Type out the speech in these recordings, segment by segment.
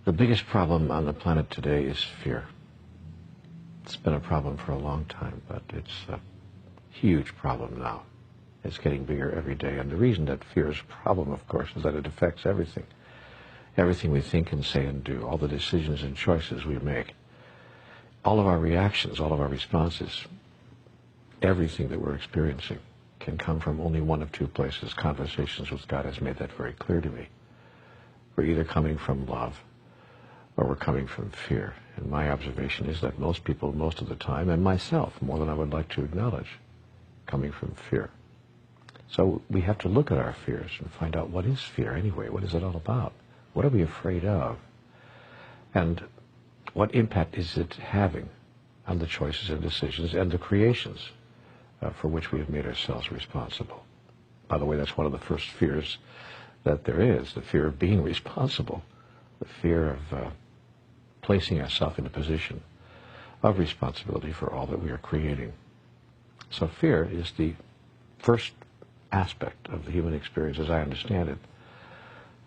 The biggest problem on the planet today is fear. It's been a problem for a long time, but it's a huge problem now. It's getting bigger every day. And the reason that fear is a problem, of course, is that it affects everything. Everything we think and say and do, all the decisions and choices we make, all of our reactions, all of our responses, everything that we're experiencing can come from only one of two places. Conversations with God has made that very clear to me. We're either coming from love or we're coming from fear. And my observation is that most people, most of the time, and myself, more than I would like to acknowledge, coming from fear. So we have to look at our fears and find out, what is fear anyway? What is it all about? What are we afraid of? And what impact is it having on the choices and decisions and the creations for which we have made ourselves responsible? By the way, that's one of the first fears that there is, the fear of being responsible, the fear of placing ourselves in a position of responsibility for all that we are creating. So fear is the first aspect of the human experience, as I understand it,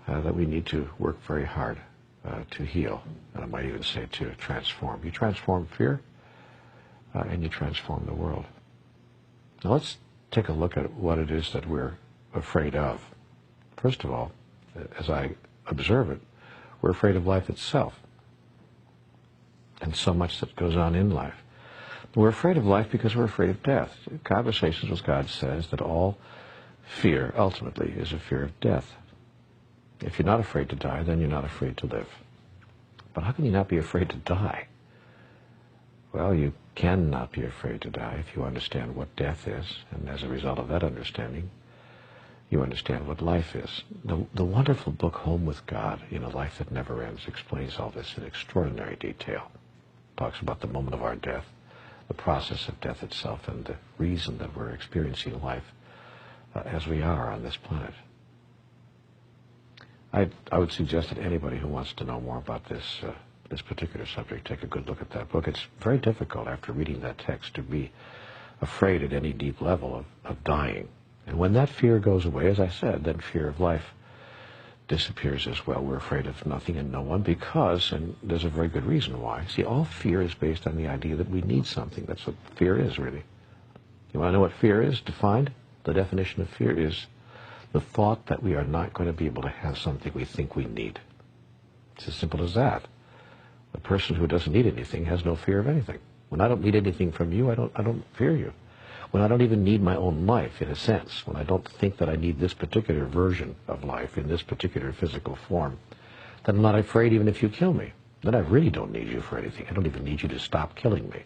that we need to work very hard to heal, and I might even say to transform. You transform fear, and you transform the world. Now let's take a look at what it is that we're afraid of. First of all, as I observe it, we're afraid of life itself and so much that goes on in life. We're afraid of life because we're afraid of death. Conversations with God says that all fear, ultimately, is a fear of death. If you're not afraid to die, then you're not afraid to live. But how can you not be afraid to die? Well, you cannot be afraid to die if you understand what death is, and as a result of that understanding, you understand what life is. The wonderful book, Home with God, in a Life That Never Ends, explains all this in extraordinary detail. Talks about the moment of our death, the process of death itself, and the reason that we're experiencing life as we are on this planet. I would suggest that anybody who wants to know more about this particular subject take a good look at that book. It's very difficult after reading that text to be afraid at any deep level of dying. And when that fear goes away, as I said, then fear of life disappears as well. We're afraid of nothing and no one because, and there's a very good reason why, see, all fear is based on the idea that we need something. That's what fear is, really. You want to know what fear is defined? The definition of fear is the thought that we are not going to be able to have something we think we need. It's as simple as that. A person who doesn't need anything has no fear of anything. When I don't need anything from you, I don't fear you. When I don't even need my own life, in a sense, when I don't think that I need this particular version of life in this particular physical form, then I'm not afraid even if you kill me. Then I really don't need you for anything. I don't even need you to stop killing me.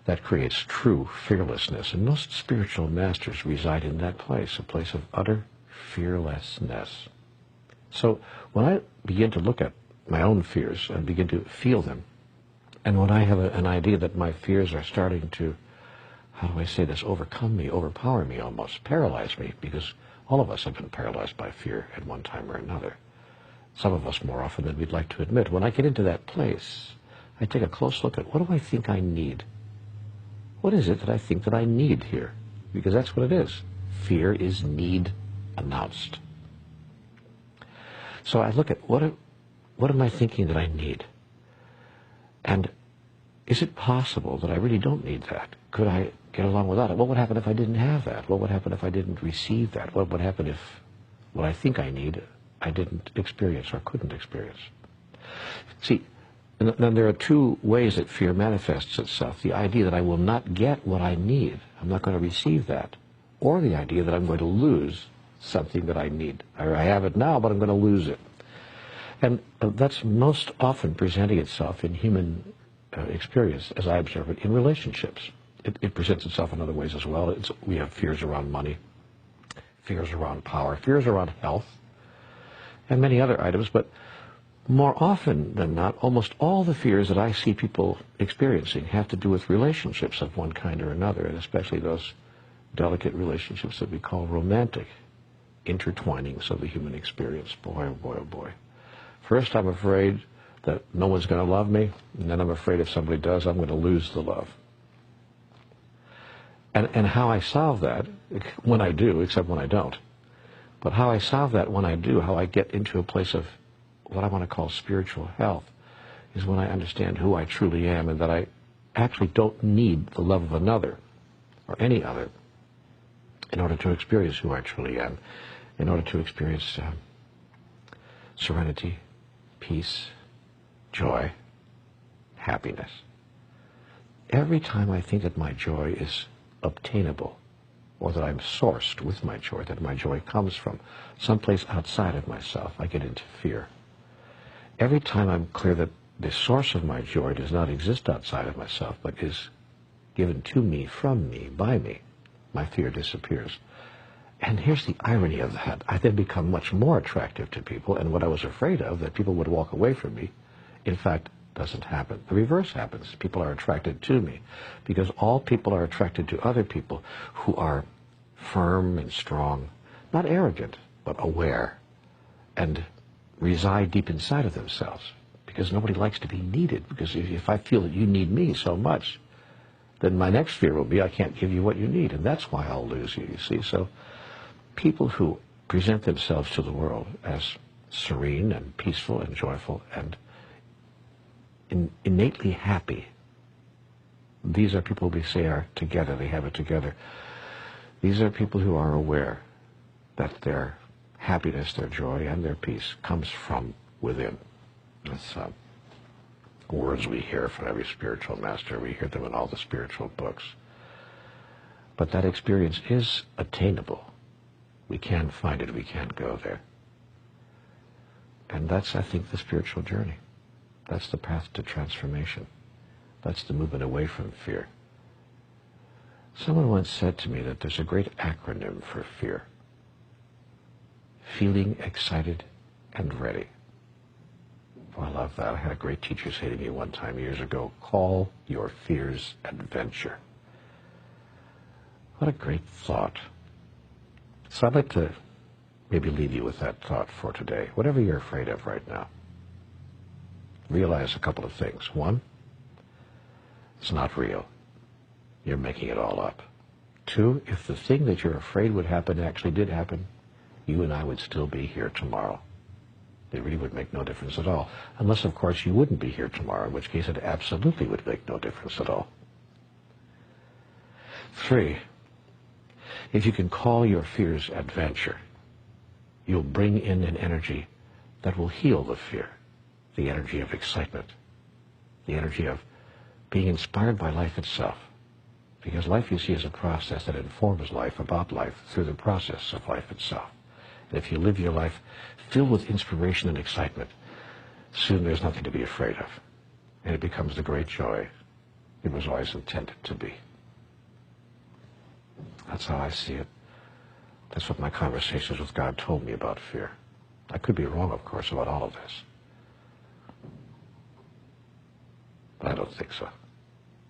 That creates true fearlessness, and most spiritual masters reside in that place, a place of utter fearlessness. So when I begin to look at my own fears and begin to feel them, and when I have an idea that my fears are starting to, how do I say this, overcome me, overpower me almost, paralyze me, because all of us have been paralyzed by fear at one time or another. Some of us more often than we'd like to admit. When I get into that place, I take a close look at, what do I think I need? What is it that I think that I need here? Because that's what it is. Fear is need announced. So I look at, what am I thinking that I need? And is it possible that I really don't need that? Could I get along without it? What would happen if I didn't have that? What would happen if I didn't receive that? What would happen if what I think I need, I didn't experience or couldn't experience? See, and then there are two ways that fear manifests itself. The idea that I will not get what I need, I'm not going to receive that, or the idea that I'm going to lose something that I need. I have it now, but I'm going to lose it. And that's most often presenting itself in human experience, as I observe it, in relationships. It presents itself in other ways as well. We have fears around money, fears around power, fears around health, and many other items. But more often than not, almost all the fears that I see people experiencing have to do with relationships of one kind or another, and especially those delicate relationships that we call romantic intertwinings of the human experience. Boy, oh boy, oh boy. First, I'm afraid that no one's going to love me, and then I'm afraid if somebody does, I'm going to lose the love. And how I solve that, when I do, except when I don't, but how I solve that when I do, how I get into a place of what I want to call spiritual health is when I understand who I truly am and that I actually don't need the love of another or any other in order to experience who I truly am, in order to experience serenity, peace, joy, happiness. Every time I think that my joy is obtainable, or that I'm sourced with my joy, that my joy comes from someplace outside of myself, I get into fear. Every time I'm clear that the source of my joy does not exist outside of myself, but is given to me, from me, by me, my fear disappears. And here's the irony of that. I then become much more attractive to people, and what I was afraid of, that people would walk away from me, in fact, doesn't happen. The reverse happens. People are attracted to me, because all people are attracted to other people who are firm and strong, not arrogant, but aware, and reside deep inside of themselves, because nobody likes to be needed. Because if I feel that you need me so much, then my next fear will be I can't give you what you need, and that's why I'll lose you, you see. So people who present themselves to the world as serene and peaceful and joyful and innately happy, these are people we say are together, they have it together. These are people who are aware that their happiness, their joy, and their peace comes from within. That's words we hear from every spiritual master. We hear them in all the spiritual books. But that experience is attainable. We can find it. We can go there. And that's, I think, the spiritual journey. That's the path to transformation. That's the movement away from fear. Someone once said to me that there's a great acronym for fear. Feeling excited and ready. Oh, I love that. I had a great teacher say to me one time years ago, call your fears adventure. What a great thought. So I'd like to maybe leave you with that thought for today. Whatever you're afraid of right now, realize a couple of things. One, it's not real. You're making it all up. Two, if the thing that you're afraid would happen actually did happen, you and I would still be here tomorrow. It really would make no difference at all. Unless, of course, you wouldn't be here tomorrow, in which case it absolutely would make no difference at all. Three, if you can call your fears adventure, you'll bring in an energy that will heal the fear, the energy of excitement, the energy of being inspired by life itself. Because life, you see, is a process that informs life about life through the process of life itself. And if you live your life filled with inspiration and excitement, soon there's nothing to be afraid of. And it becomes the great joy it was always intended to be. That's how I see it. That's what my conversations with God told me about fear. I could be wrong, of course, about all of this. But I don't think so.